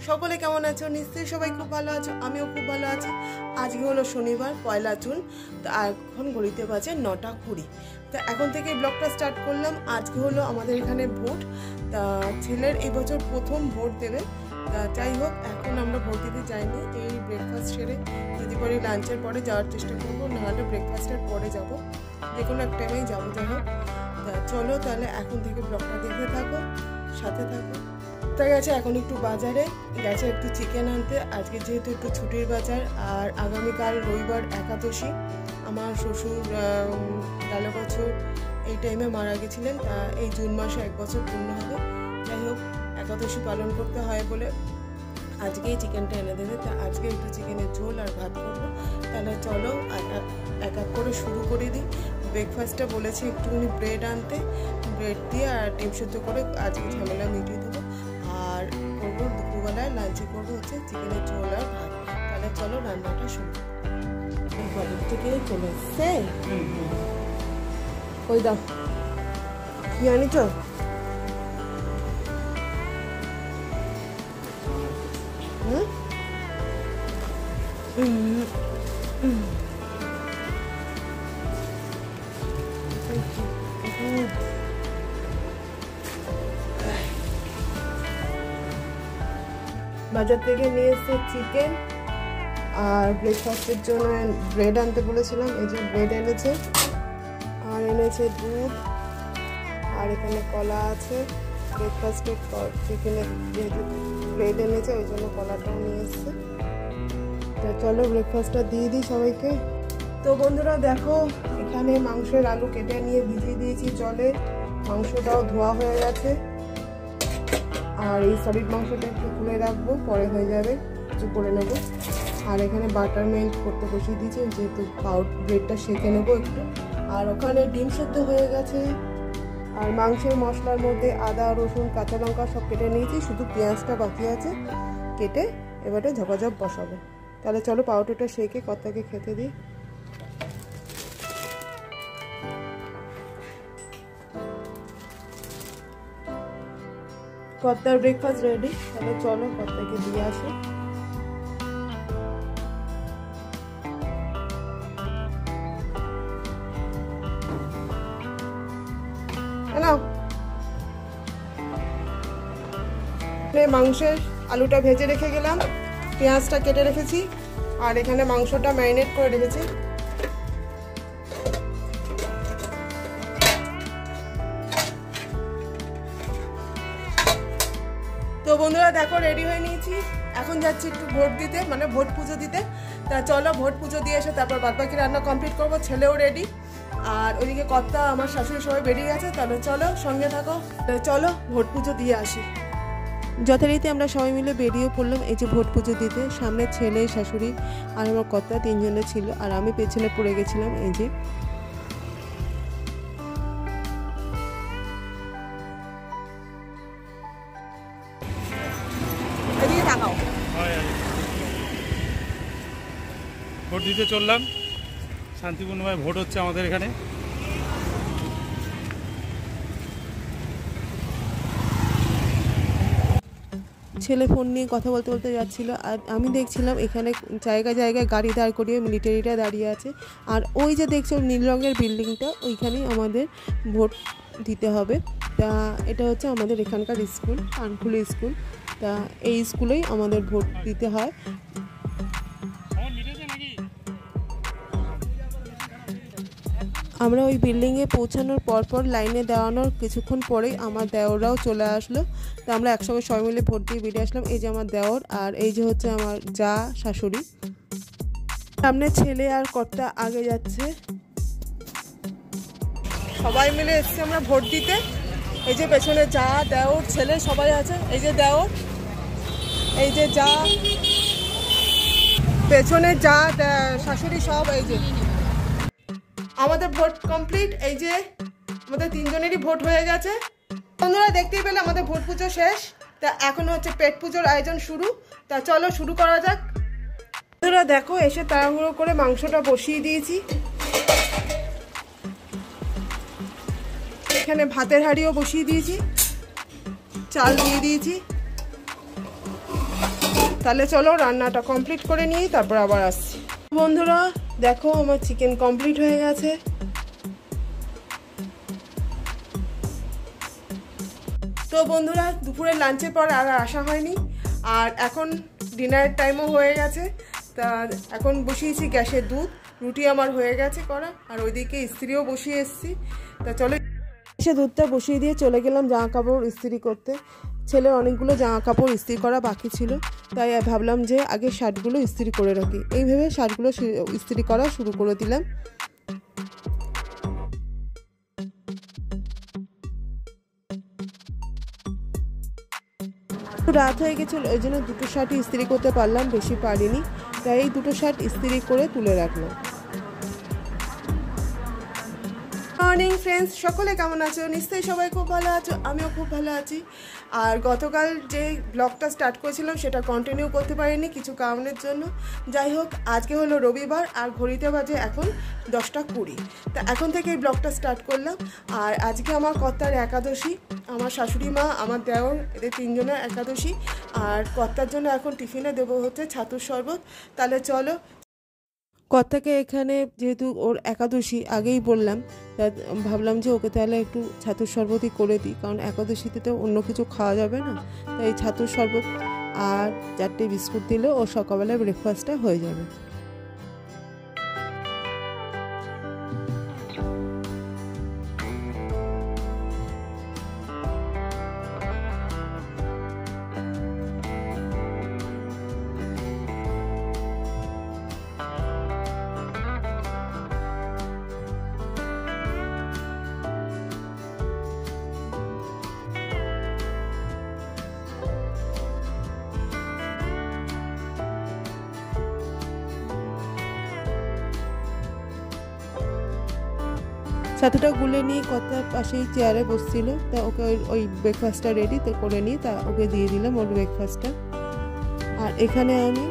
সকলে কেমন আছো? নিশ্চয়ই সবাই খুব ভালো আছো, আমিও খুব ভালো আছি। আজকে হলো শনিবার, 1 জুন। তো এখন ঘড়িতে বাজে 9:20। তা এখন থেকে ব্লগটা স্টার্ট করলাম। আজকে হলো আমাদের এখানে ভোট। তা ছেলের এই বছর প্রথম ভোট দেবে। তা যাই হোক, এখন আমরা ভোট দিতে যাইনি। এই ব্রেকফাস্ট সেরে যদি পারি লাঞ্চের পরে যাওয়ার চেষ্টা করবো, নাহলে ব্রেকফাস্টের পরে যাবো, যে কোনো এক টাইমেই যাবো। যাই হোক, তা চলো তাহলে এখন থেকে ব্লগটা দেখতে থাকো, সাথে থাকো। গেছে এখন একটু বাজারে, গেছে একটু চিকেন আনতে। আজকে যেহেতু একটু ছুটির বাজার, আর আগামীকাল রবিবার একাদশী। আমার শ্বশুর গেল বছর এই টাইমে মারা গেছিলেন। তা এই জুন মাসে 1 বছর পূর্ণ হবে। যাই হোক, একাদশী পালন করতে হয় বলে আজকেই চিকেনটা এনে দেবে। তা আজকে একটু চিকেনের ঝোল আর ভাত করবো। তাহলে চলো এক এক করে শুরু করে দিই। ব্রেকফাস্টটা বলেছি একটুখানি ব্রেড আনতে, ব্রেড দিয়ে আর ডিম সেদ্ধ করে আজকে ঝামেলা মিটিয়ে দেবো। আর করবো দুপুরবেলায় লাঞ্চে করবো হচ্ছে চিকেনের ঝোল আর ভাত। তাহলে চলো রান্নাটা শুরু। বাড়ির থেকে চলে এসছে, ওই দাও কি আনিছ? বাজার থেকে নিয়ে এসছে চিকেন, আর ব্রেকফাস্টের জন্য ব্রেড আনতে বলেছিলাম। এই যে ব্রেড এনেছে, আর এনেছে দুধ, আর এখানে কলা আছে। ব্রেকফাস্টের চিকেনের যেহেতু ব্রেড এনেছে, ওই জন্য কলাটাও নিয়ে এসছে। তো চলো ব্রেকফাস্টটা দিয়ে দিই সবাইকে। তো বন্ধুরা দেখো, এখানে মাংসের আলু কেটে নিয়ে ভিজিয়ে দিয়েছি জলে। মাংসটাও ধোয়া হয়ে গেছে, আর এই সলিড মাংসটা একটু তুলে রাখবো, পরে হয়ে যাবে, কিছু করে নেবো। আর এখানে বাটার মেল্ট করতে বসিয়ে দিয়েছি, যেহেতু ব্রেডটা সেঁকে নেবো একটু। আর ওখানে ডিম সেদ্ধ হয়ে গেছে। আর মাংসের মশলার মধ্যে আদা, রসুন, কাঁচা লঙ্কা সব কেটে নিয়েছি, শুধু পেঁয়াজটা বাকি আছে কেটে। এবারে ঝপাঝপ বসাবো। তাহলে চলো পাউরুটিটা সেঁকে কর্তাকে খেতে দিই। কর্তার ব্রেকফাস্ট রেডি। তাহলে চলো কর্তাকে দিয়ে আসি। মাংসের আলুটা ভেজে রেখে গেলাম, পেঁয়াজটা কেটে রেখেছি, আর এখানে মাংসটা ম্যারিনেট করে রেখেছি। তো বন্ধুরা দেখো, রেডি হয়ে নিয়েছি। এখন যাচ্ছি একটু ভোট দিতে, মানে ভোট পুজো দিতে। তা চলো ভোট পুজো দিয়ে এসে তারপর বাদবাকি রান্না কমপ্লিট করবো। ছেলেও রেডি, আর ওইদিকে কর্তা, আমার শাশুড়ি সবাই বেরিয়ে গেছে। তাহলে চলো সঙ্গে থাকো, চলো ভোট পুজো দিয়ে আসি। যথারীতি আমরা সবাই মিলে বেরিয়ে পড়লাম এই যে ভোট পুজো দিতে। সামনে ছেলে, শাশুড়ি আর আমার কর্তা 3 জনে ছিল, আর আমি পেছনে পড়ে গেছিলাম। এই যে ভোট দিতে চললাম। শান্তিপূর্ণভাবে ভোট হচ্ছে আমাদের এখানে। ছেলে ফোন নিয়ে কথা বলতে বলতে যাচ্ছিল, আর আমি দেখছিলাম এখানে জায়গায় জায়গায় গাড়ি দাঁড় করিয়ে মিলিটারিরা দাঁড়িয়ে আছে। আর ওই যে দেখছো নীল রঙের বিল্ডিংটা, ওইখানেই আমাদের ভোট দিতে হবে। তা এটা হচ্ছে আমাদের এখানকার স্কুল, কানকুলি স্কুল। তা এই স্কুলেই আমাদের ভোট দিতে হয়। আমরা ওই বিল্ডিংয়ে পৌঁছানোর পরপর লাইনে দাঁড়ানোর কিছুক্ষণ পরেই আমার দেওররাও চলে আসলো। তো আমরা একসঙ্গে সবাই মিলে ভোট দিয়ে বেরিয়ে আসলাম। এই যে আমার দেওর, আর এই যে হচ্ছে আমার যা, শাশুড়ি। সামনে ছেলে আর কর্তা আগে যাচ্ছে। সবাই মিলে এসছি আমরা ভোট দিতে। এই যে পেছনে যা, দেওর, ছেলে সবাই আছে। এই যে দেওর, এই যে যা, পেছনে যা, শাশুড়ি সব। এই যে আমাদের ভোট কমপ্লিট। এই যে আমাদের 3 জনেরই ভোট হয়ে গেছে। বন্ধুরা দেখতেই পেলে আমাদের ভোট পুজো শেষ। তা এখন হচ্ছে পেট পুজোর আয়োজন শুরু। তা চলো শুরু করা যাক। বন্ধুরা দেখো, এসে তাড়াহুড়ো করে মাংসটা বসিয়ে দিয়েছি। এখানে ভাতের হাঁড়িও বসিয়ে দিয়েছি, চাল দিয়ে দিয়েছি। তাহলে চলো রান্নাটা কমপ্লিট করে নিই, তারপর আবার আসছি। বন্ধুরা দেখো আমার চিকেন কমপ্লিট হয়ে গেছে। তো বন্ধুরা দুপুরের লাঞ্চের পর আর আসা হয়নি, আর এখন ডিনারের টাইমও হয়ে গেছে। তা এখন বসিয়েছি গ্যাসের দুধ, রুটি আমার হয়ে গেছে করা, আর ওইদিকে ইস্ত্রিও বসিয়ে এসেছি। তা চলো গ্যাসে দুধটা বসিয়ে দিয়ে চলে গেলাম জামা কাপড় ইস্ত্রি করতে। ছেলের অনেকগুলো জামা কাপড় ইস্ত্রি করা বাকি ছিল, তাই ভাবলাম যে আগে শার্টগুলো ইস্ত্রি করে রাখি। এই ভেবে শার্টগুলো ইস্ত্রি করা শুরু করে দিলাম। রাত হয়ে গেছিল, ওই জন্য দুটো শার্ট ইস্ত্রি করতে পারলাম, বেশি পারিনি, তাই এই দুটো শার্ট ইস্ত্রি করে তুলে রাখলাম। মর্নিং ফ্রেন্ডস, সকলে কেমন আছো? নিশ্চয়ই সবাই খুব ভালো আছো, আমিও খুব ভালো আছি। আর গতকাল যে ব্লগটা স্টার্ট করেছিলাম সেটা কন্টিনিউ করতে পারিনি কিছু কারণের জন্য। যাই হোক, আজকে হলো রবিবার আর ঘড়িতে বাজে এখন 10:20। তা এখন থেকে এই ব্লগটা স্টার্ট করলাম। আর আজকে আমার কর্তার একাদশী, আমার শাশুড়ি মা, আমার দেওর, এদের তিনজনের একাদশী। আর কর্তার জন্য এখন টিফিনে দেবো হচ্ছে ছাতুর শরবত। তাহলে চলো, কর্তাকে এখানে যেহেতু ওর একাদশী আগেই বললাম, ভাবলাম যে ওকে তাহলে একটু ছাতুর শরবতই করে দিই, কারণ একাদশীতে তো অন্য কিছু খাওয়া যাবে না। তাই ছাতুর শরবত আর 4টে বিস্কুট দিলে ও সকালবেলায় ব্রেকফাস্টটা হয়ে যাবে। ছাতুটা গুলে নিয়ে কর্তার পাশেই চেয়ারে বসছিল, তা ওকে ওই ব্রেকফাস্টটা রেডি তো করে নিই, তা ওকে দিয়ে দিলাম ওর ব্রেকফাস্টটা। আর এখানে আমি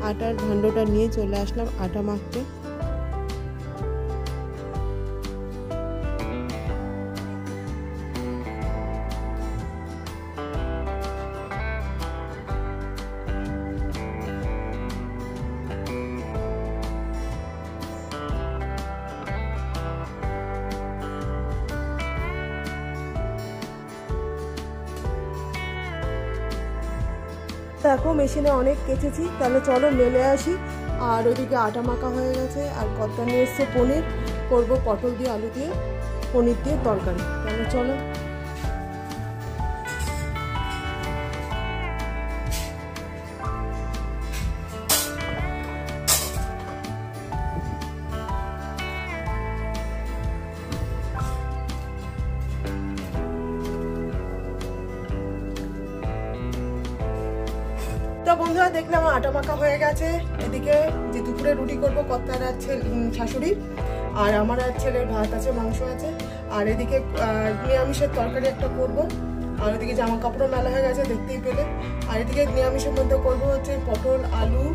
আটার ভাণ্ডটা নিয়ে চলে আসলাম আটা মাখতে। দেখো মেশিনে অনেক কেচেছি, তাহলে চলো মেলে আসি। আর ওইদিকে আটা মাখা হয়ে গেছে, আর কর্তা নিয়ে এসছে পনির, করবো পটল দিয়ে আলু দিয়ে পনির দিয়ে তরকারি। তাহলে চলো। বন্ধুরা দেখলাম আটা মাখা হয়ে গেছে। এদিকে যে দুপুরে রুটি করবো কর্তার আর শাশুড়ির, আর আমার আর ছেলের ভাত আছে, মাংস আছে। আর এদিকে নিরামিষের তরকারি একটা করব। আর ওদিকে জামা কাপড়ও মেলা হয়ে গেছে দেখতেই পেলে। আর এদিকে নিরামিষের মধ্যে করবো হচ্ছে পটল আলু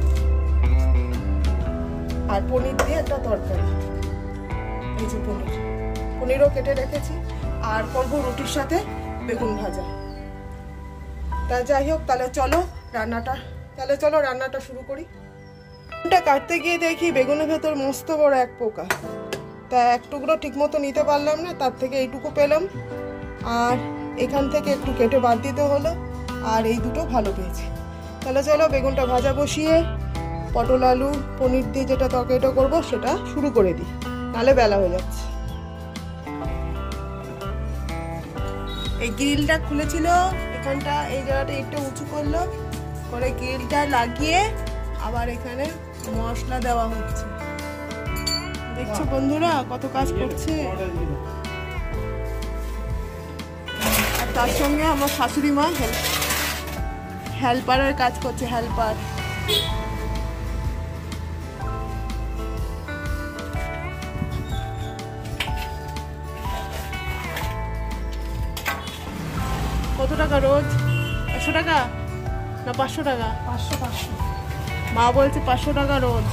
আর পনির দিয়ে একটা তরকারি। এই যে পনিরও কেটে রেখেছি। আর করবো রুটির সাথে বেগুন ভাজা। তা যাই হোক, তাহলে চলো রান্নাটা শুরু করি। বেগুনটা কাটতে গিয়ে দেখি বেগুনের ভেতর মস্ত বড় এক পোকা, তা এক টুকরো ঠিক মতো নিতে পারলাম না, তার থেকে এইটুকু পেলাম। আর এখান থেকে একটু কেটে বাদ দিতে হলো, আর এই দুটো ভালো পেয়েছি। তাহলে চলো বেগুনটা ভাজা বসিয়ে পটল আলু পনির দিয়ে যেটা তরকারিটা করবো সেটা শুরু করে দিই, নাহলে বেলা হয়ে যাচ্ছে। এই গ্রিলটা খুলেছিল, এখানটা এই জায়গাটা একটু উঁচু করলো করে গ্রিলটা লাগিয়ে আবার এখানে মশলা দেওয়া হচ্ছে। দেখছো বন্ধুরা কত কাজ করছে। আর তার সঙ্গে আমার শাশুড়ি মা হেল্পারের কাজ করছে, হেল্পার। কত টাকা রোজ? 100 টাকা না 500 টাকা? 500। মা বলছে 500 টাকা রোজ।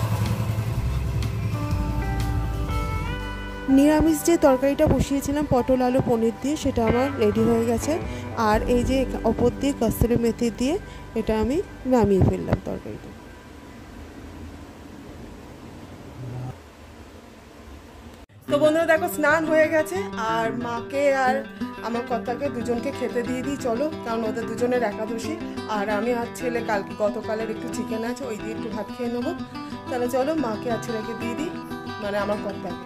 নিরামিষ যে তরকারিটা বসিয়েছিলাম পটল আলু পনির দিয়ে, সেটা আমার রেডি হয়ে গেছে। আর এই যে ওপর দিয়ে কস্তুরি মেথি দিয়ে এটা আমি নামিয়ে ফেললাম তরকারিটা। তো বন্ধুরা দেখো স্নান হয়ে গেছে, আর মাকে আর আমার কর্তাকে দুজনকে খেতে দিয়ে দিই চলো, কারণ ওদের দুজনের একাদশী। আর আমি আর ছেলে গতকালের একটু চিকেন আছে, ওই দিয়ে একটু ভাত খেয়ে নেবো। তাহলে চলো মাকে আর ছেলেকে দিয়ে দিই, মানে আমার কর্তাকে।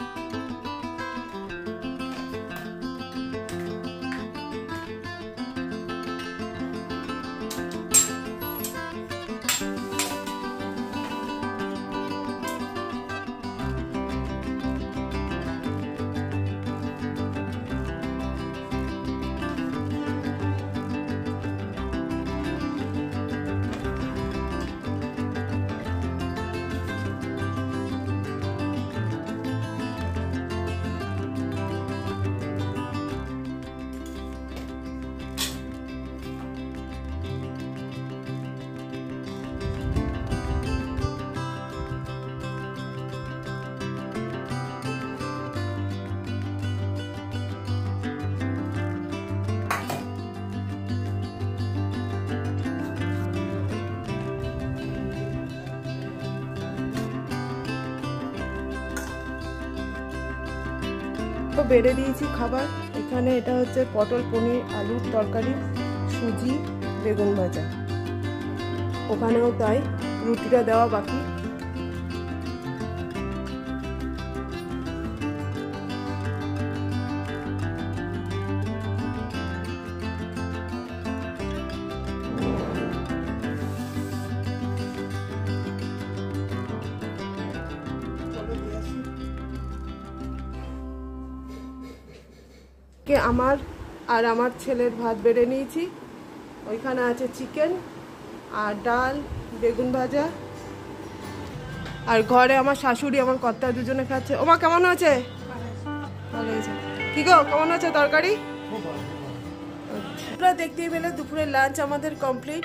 তো বেড়ে দিয়েছি খাবার। এখানে এটা হচ্ছে পটল পনির আলুর তরকারি, সুজি বেগুন ভাজা, ওখানেও তাই, রুটিটা দেওয়া বাকি। আমার আর আমার ছেলের ভাত বেড়ে নিয়েছি, ওইখানে আছে চিকেন আর ডাল বেগুন ভাজা। আর ঘরে আমার শাশুড়ি আমার কর্তা দুজনে খাচ্ছে। ওমা কেমন হয়েছে? ভালো হয়েছে। কি গো কেমন হয়েছে তরকারি? তোমরা দেখতেই পেলে দুপুরের লাঞ্চ আমাদের কমপ্লিট।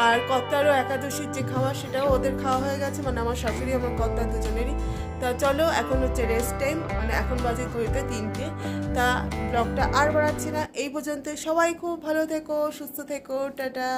আর কর্তারও একাদশীর যে খাওয়া সেটাও ওদের খাওয়া হয়ে গেছে, মানে আমার শাশুড়ি আমার কর্তা দুজনেরই। তা চলো এখন হচ্ছে রেস্ট টাইম, মানে এখন বাজে ঘড়িতে 3টে। তা ব্লগটা আর বাড়াচ্ছি না, এই পর্যন্ত। সবাই খুব ভালো থেকো, সুস্থ থেকো, টাটা।